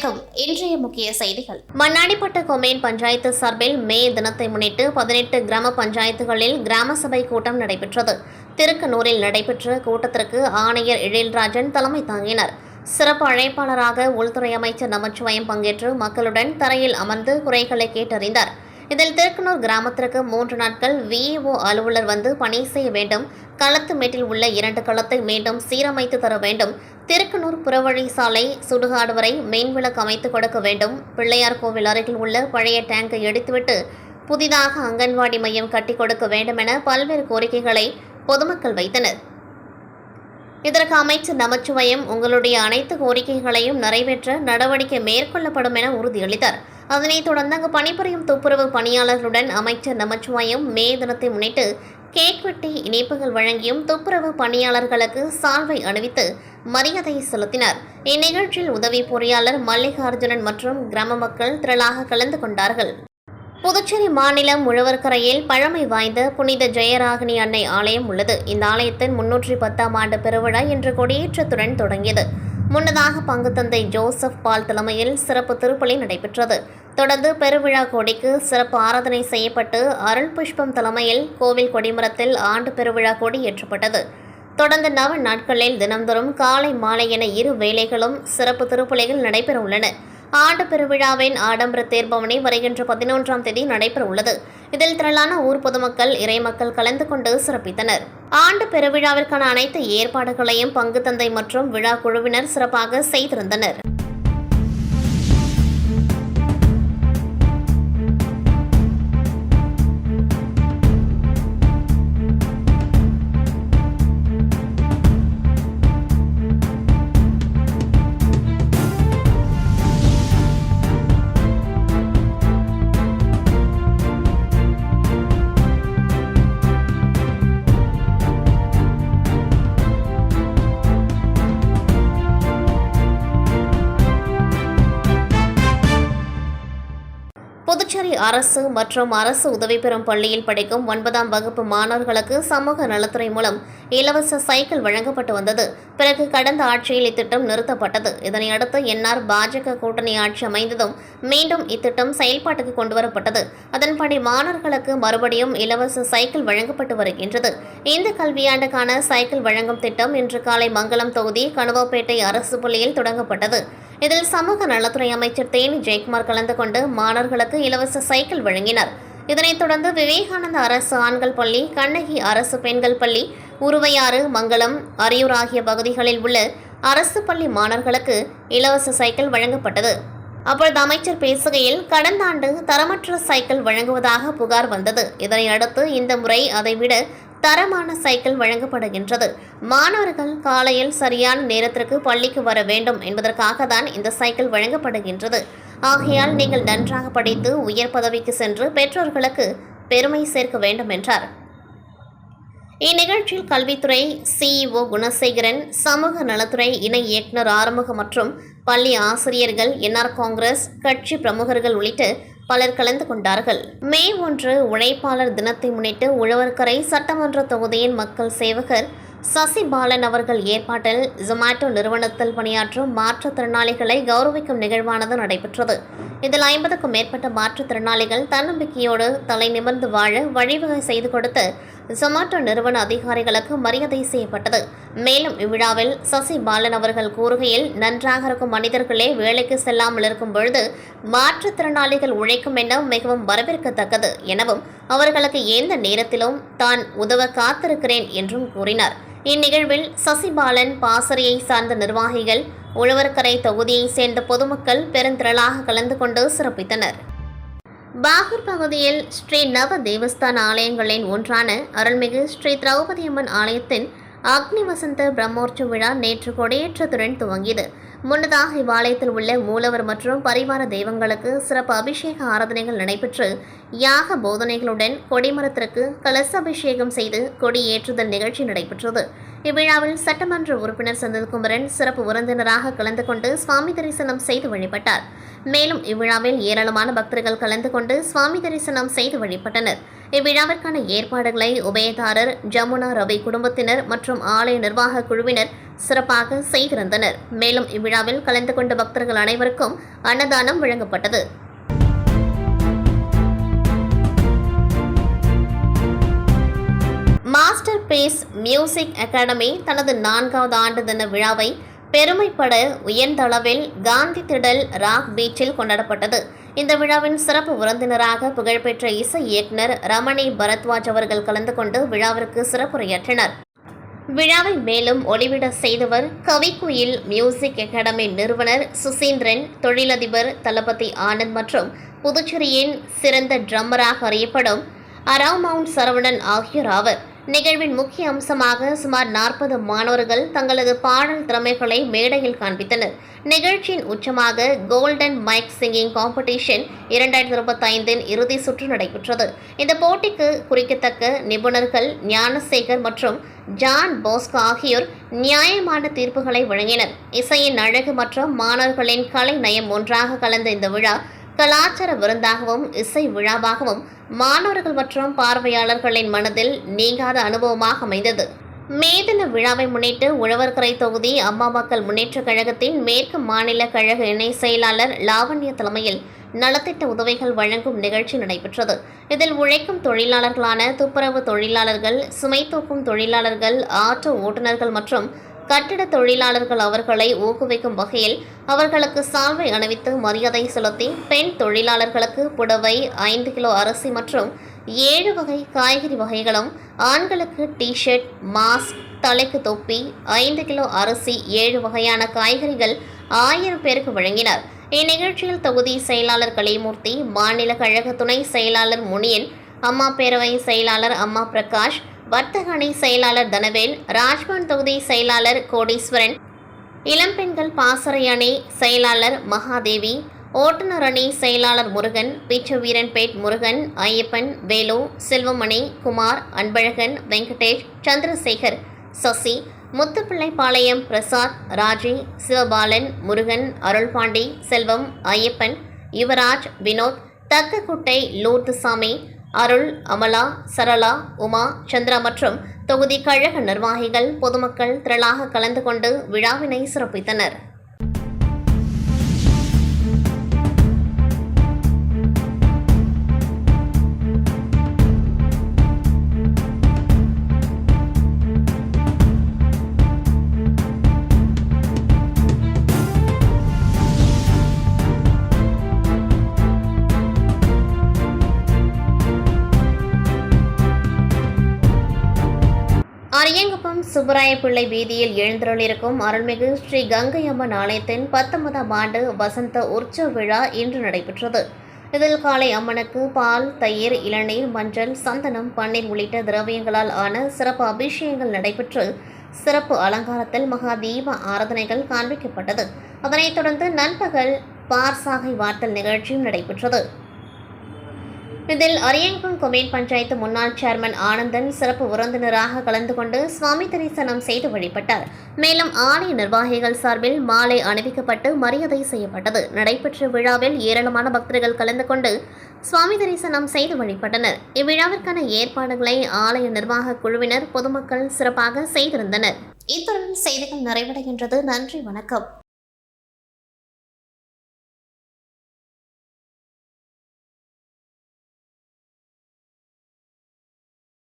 வணக்கம். இன்றைய முக்கிய செய்திகள். மண்ணாடிப்பட்டு கொம்யூன் பஞ்சாயத்து சார்பில் மே தினத்தை முன்னிட்டு 18 கிராம பஞ்சாயத்துகளில் கிராம சபை கூட்டம் நடைபெற்றது. திருக்கனூரில் நடைபெற்ற கூட்டத்திற்கு ஆணையர் எழில்ராஜன் தலைமை தாங்கினார். சிறப்பு அழைப்பாளராக உள்துறை அமைச்சர் நமச்சிவாயம் பங்கேற்று மக்களுடன் தரையில் அமர்ந்து குறைகளை கேட்டறிந்தார். இதில் திருக்கனூர் கிராமத்திற்கு 3 நாட்கள் விஏஓ அலுவலர் வந்து பணி செய்ய வேண்டும். களத்து மேட்டில் உள்ள 2 களத்தை மீண்டும் சீரமைத்து தர வேண்டும். திருக்கனூர் புறவழி சாலை சுடுகாடு வரை மின்விளக்கு அமைத்து கொடுக்க வேண்டும். பிள்ளையார் கோவில் அருகில் உள்ள பழைய டேங்கை எடுத்துவிட்டு புதிதாக அங்கன்வாடி மையம் கட்டிக் கொடுக்க வேண்டும் என பல்வேறு கோரிக்கைகளை பொதுமக்கள் வைத்தனர். இதற்கு அமைச்சர் நமச்சிவாயம் உங்களுடைய அனைத்து கோரிக்கைகளையும் நிறைவேற்ற நடவடிக்கை மேற்கொள்ளப்படும் என உறுதியளித்தார். அதனைத் தொடர்ந்து அங்கு பணிபுரியும் துப்புரவு பணியாளர்களுடன் அமைச்சர் நமச்சிவாயம் மே தினத்தை முன்னிட்டு கேக் வெட்டி இனிப்புகள் வழங்கியும் துப்புரவு பணியாளர்களுக்கு சால்வை அணிவித்து மரியாதை செலுத்தினார். இந்நிகழ்ச்சியில் உதவி பொறியாளர் மல்லிகார்ஜுனன் மற்றும் கிராம மக்கள் திரளாக கலந்து கொண்டார்கள். புதுச்சேரி மாநிலம் உழவர்கரையில் பழமை வாய்ந்த புனித ஜெயராகினி அன்னை ஆலயம் உள்ளது. இந்த ஆலயத்தின் 310ஆம் ஆண்டு பெருவிழா இன்று கொடியேற்றத்துடன் தொடங்கியது. முன்னதாக பங்குத்தந்தை ஜோசப் பால் தலைமையில் சிறப்பு திருப்பலி நடைபெற்றது. தொடர்ந்து பெருவிழா கொடிக்கு சிறப்பு ஆராதனை செய்யப்பட்டு அருள் புஷ்பம் தலைமையில் கோவில் கொடிமரத்தில் ஆண்டு பெருவிழா கொடி ஏற்றப்பட்டது. தொடர்ந்து 9 நாட்களில் தினந்தோறும் காலை மாலை என 2 வேளைகளும் சிறப்பு திருப்பலிகள் நடைபெற உள்ளன. ஆண்டு பெருவிழாவின் ஆடம்பர தேர்பவனி வருகின்ற 11ஆம் தேதி நடைபெற உள்ளது. இதில் திரளான ஊர் பொதுமக்கள் இறைமக்கள் கலந்து கொண்டு சிறப்பித்தனர். ஆண்டு பெருவிழாவிற்கான அனைத்து ஏற்பாடுகளையும் பங்குத்தந்தை மற்றும் விழா குழுவினர் சிறப்பாக செய்திருந்தனர். புதுச்சேரி அரசு மற்றும் அரசு உதவி பெறும் பள்ளியில் படிக்கும் 9ஆம் வகுப்பு மாணவர்களுக்கு சமூக நலத்துறை மூலம் இலவச சைக்கிள் வழங்கப்பட்டு வந்தது. பிறகு கடந்த ஆட்சியில் இத்திட்டம் நிறுத்தப்பட்டது. இதனையடுத்து என்ஆர் பாஜக கூட்டணி ஆட்சி அமைந்ததும் மீண்டும் இத்திட்டம் செயல்பாட்டுக்கு கொண்டுவரப்பட்டது. அதன்படி மாணவர்களுக்கு மறுபடியும் இலவச சைக்கிள் வழங்கப்பட்டு வருகின்றது. இந்த கல்வியாண்டுக்கான சைக்கிள் வழங்கும் திட்டம் இன்று காலை மங்கலம் தொகுதி கணுவாப்பேட்டை அரசு பள்ளியில் தொடங்கப்பட்டது. இதில் சமூக நலத்துறை அமைச்சர் தேனி ஜெயக்குமார் கலந்து கொண்டு மாணவர்களுக்கு இலவச சைக்கிள் வழங்கினார். இதனைத் தொடர்ந்து விவேகானந்தா அரசு ஆண்கள் பள்ளி, கண்ணகி அரசு பெண்கள் பள்ளி, உருவையாறு, மங்கலம், அரியூர் ஆகிய பகுதிகளில் உள்ள அரசு பள்ளி மாணவர்களுக்கு இலவச சைக்கிள் வழங்கப்பட்டது. அப்பொழுது அமைச்சர் பேசுகையில், கடந்த ஆண்டு தரமற்ற சைக்கிள் வழங்குவதாக புகார் வந்தது. இதனை அடுத்து இந்த முறை அதைவிட தரமான சைக்கிள் வழங்கப்படுகின்றது. மாணவர்கள் காலையில் சரியான நேரத்திற்கு பள்ளிக்கு வர வேண்டும் என்பதற்காக தான் இந்த சைக்கிள் வழங்கப்படுகின்றது. ஆகையால் நீங்கள் நன்றாக படித்து உயர் பதவிக்கு சென்று பெற்றோர்களுக்கு பெருமை சேர்க்க வேண்டும் என்றார். இந்நிகழ்ச்சியில் கல்வித்துறை சிஇஓ குணசேகரன், சமூக நலத்துறை இணை இயக்குநர் ஆறுமுகம் மற்றும் பள்ளி ஆசிரியர்கள், என்ஆர் காங்கிரஸ் கட்சி பிரமுகர்கள் உள்ளிட்ட பலர் கலந்து கொண்டார்கள். மே 1 உழைப்பாளர் தினத்தை முன்னிட்டு உழவர்கரை சட்டமன்ற தொகுதியின் மக்கள் சேவகர் சசிபாலன் அவர்கள் ஏற்பாட்டில் ஜொமேட்டோ நிறுவனத்தில் பணியாற்றும் மாற்றுத்திறனாளிகளை கௌரவிக்கும் நிகழ்வானது நடைபெற்றது. இதில் 50க்கும் மேற்பட்ட மாற்றுத்திறனாளிகள் தன்னம்பிக்கையோடு தலை நிமிர்ந்து வாழ வழிவகை செய்து கொடுத்து ஜொமேட்டோ நிறுவன அதிகாரிகளுக்கு மரியாதை செய்யப்பட்டது. மேலும் இவ்விழாவில் சசிபாலன் அவர்கள் கூறுகையில், நன்றாக இருக்கும் மனிதர்களே வேலைக்கு செல்லாமல் இருக்கும் பொழுது மாற்றுத்திறனாளிகள் உழைக்கும் எண்ணம் மிகவும் வரவேற்கத்தக்கது எனவும் அவர்களுக்கு எந்த நேரத்திலும் தான் உதவ காத்திருக்கிறேன் என்றும் கூறினார். இந்நிகழ்வில் சசிபாலன் பாசறையை சார்ந்த நிர்வாகிகள், உழவர்கரை தொகுதியை சேர்ந்த பொதுமக்கள் பெருந்திரளாக கலந்து கொண்டு சிறப்பித்தனர். பாகூர் பகுதியில் ஸ்ரீ நவ தேவஸ்தான ஆலயங்களின் ஒன்றான அருள்மிகு ஸ்ரீ திரௌபதி அம்மன் ஆலயத்தின் அக்னி வசந்த பிரம்மோற்சவ விழா நேற்று கொடியேற்றத்துடன் துவங்கியது. முன்னதாக இவ்வாலயத்தில் உள்ள மூலவர் மற்றும் பரிவார தெய்வங்களுக்கு சிறப்பு அபிஷேக ஆராதனைகள் நடைபெற்று யாக போதனைகளுடன் கொடிமரத்திற்கு கலச அபிஷேகம் செய்து கொடியேற்றுதல் நிகழ்ச்சி நடைபெற்றது. இவ்விழாவில் சட்டமன்ற உறுப்பினர் செந்தில்குமரன் சிறப்பு விருந்தினராக கலந்து கொண்டு சுவாமி தரிசனம் செய்து வழிபட்டார். மேலும் இவ்விழாவில் ஏராளமான பக்தர்கள் கலந்து கொண்டு சுவாமி தரிசனம் செய்து வழிபட்டனர். இவ்விழாவிற்கான ஏற்பாடுகளை உபயதாரர் ஜமுனா ரவி குடும்பத்தினர் மற்றும் ஆலய நிர்வாக குழுவினர் சிறப்பாக செய்திருந்தனர். மேலும் இவ்விழாவில் கலந்து கொண்ட பக்தர்கள் அனைவருக்கும் அன்னதானம் வழங்கப்பட்டது. மாஸ்டர் பீஸ் மியூசிக் அகாடமி தனது 4வது ஆண்டு தின விழாவை பெருமைப்பட உயர்ந்த அளவில் காந்தி திடல் ராக் பீச்சில் கொண்டாடப்பட்டது. இந்த விழாவின் சிறப்பு விருந்தினராக புகழ்பெற்ற இசை இயக்குனர் ரமணி பரத்வாஜ் அவர்கள் கலந்து கொண்டு விழாவிற்கு சிறப்புரையாற்றினர். விழாவை மேலும் ஒளிவிட செய்தவர் கவிக்குயில் மியூசிக் அகாடமி நிறுவனர் சுசீந்திரன், தொழிலதிபர் தளபதி ஆனந்த் மற்றும் புதுச்சேரியின் சிறந்த ட்ரம்மராக அறியப்படும் அரவுமவுண்ட் சரவணன் ஆகியோர் ஆவர். நிகழ்வின் முக்கிய அம்சமாக சுமார் 40 மாணவர்கள் தங்களது பாடல் திறமைகளை மேடையில் காண்பித்தனர். நிகழ்ச்சியின் உச்சமாக கோல்டன் மைக் சிங்கிங் காம்படிஷன் 2025 இறுதி சுற்று நடைபெற்றது. இந்த போட்டிக்கு குறிக்கத்தக்க நிபுணர்கள் ஞானசேகர் மற்றும் ஜான் போஸ்கோ ஆகியோர் நியாயமான தீர்ப்புகளை வழங்கினர். இசையின் அழகு மற்றும் மாணவர்களின் கலை நயம் ஒன்றாக கலந்த இந்த விழா கலாச்சார விருந்தாகவும் இசை விழாவாகவும் மாணவர்கள் மற்றும் பார்வையாளர்களின் மனதில் நீங்காத அனுபவமாக அமைந்தது. மே தின விழாவை முன்னிட்டு உழவர்கரை தொகுதி அம்மா மக்கள் முன்னேற்றக் கழகத்தின் மேற்கு மாநில கழக இணை செயலாளர் லாவண்யா தலைமையில் நலத்திட்ட உதவிகள் வழங்கும் நிகழ்ச்சி நடைபெற்றது. இதில் உழைக்கும் தொழிலாளர்களான துப்புரவு தொழிலாளர்கள், சுமை தூக்கும் தொழிலாளர்கள், ஆட்டோ ஓட்டுநர்கள் மற்றும் கட்டிட தொழிலாளர்கள் அவர்களை ஊக்குவிக்கும் வகையில் அவர்களுக்கு சால்வை அணிவித்து மரியாதை செலுத்தி, பெண் தொழிலாளர்களுக்கு புடவை, 5 கிலோ அரிசி மற்றும் 7 வகை காய்கறி வகைகளும், ஆண்களுக்கு டி-ஷர்ட், மாஸ்க், தலைக்கு தொப்பி, 5 கிலோ அரிசி, 7 வகையான காய்கறிகள் 1000 பேருக்கு வழங்கினார். இந்நிகழ்ச்சியில் தொகுதி செயலாளர் கலிமூர்த்தி, மாநில கழக துணை செயலாளர் முனியன், அம்மா பேரவை செயலாளர் அம்மா பிரகாஷ், வர்த்தக அணி செயலாளர் தனவேல், ராஜ்பவன் தொகுதி செயலாளர் கோடீஸ்வரன், இளம்பெண்கள் பாசறை அணி செயலாளர் மகாதேவி, ஓட்டுநர் அணி செயலாளர் முருகன், பீச்சவீரன்பேட் முருகன், ஐயப்பன், வேலு, செல்வமணி, குமார், அன்பழகன், வெங்கடேஷ், சந்திரசேகர், சசி, முத்துப்பிள்ளைப்பாளையம் பிரசாத், ராஜி, சிவபாலன், முருகன், அருள்பாண்டி, செல்வம், ஐயப்பன், யுவராஜ், வினோத், தக்கக்குட்டை, லூர்துசாமி, அருள், அமலா, சரளா, உமா, சந்திரா மற்றும் தொகுதி கழக நிர்வாகிகள், பொதுமக்கள் திரளாக கலந்து கொண்டு விழாவினை சிறப்பித்தனர். அரியங்குப்பம் சுப்பராயப்பிள்ளை வீதியில் எழுந்தருளிருக்கும் அருள்மிகு ஸ்ரீ கங்கை அம்மன் ஆலயத்தின் 19ஆம் ஆண்டு வசந்த உற்சவ விழா இன்று நடைபெற்றது. இதில் காலை அம்மனுக்கு பால், தயிர், இளநீர், மஞ்சள், சந்தனம், பன்னீர் உள்ளிட்ட திரவியங்களால் ஆன சிறப்பு அபிஷேகங்கள் நடைபெற்று சிறப்பு அலங்காரத்தில் மகா தீப ஆராதனைகள் காண்பிக்கப்பட்டது. அதனைத் தொடர்ந்து நண்பகல் பார்சாகை வார்த்தல் நிகழ்ச்சியும் நடைபெற்றது. இதில் அரியங்குப்பம் கொம்யூன் பஞ்சாயத்து முன்னாள் சேர்மன் ஆனந்தன் சிறப்பு விருந்தினராக கலந்து கொண்டு சுவாமி தரிசனம் செய்து வழிபட்டார். மேலும் ஆலய நிர்வாகிகள் சார்பில் மாலை அணிவிக்கப்பட்டு மரியாதை செய்யப்பட்டது. நடைபெற்ற விழாவில் ஏராளமான பக்தர்கள் கலந்து கொண்டு சுவாமி தரிசனம் செய்து வழிபட்டனர். இவ்விழாவிற்கான ஏற்பாடுகளை ஆலய நிர்வாக குழுவினர், பொதுமக்கள் சிறப்பாக செய்திருந்தனர். இத்துடன் செய்திகள் நிறைவடைகின்றது. நன்றி, வணக்கம்.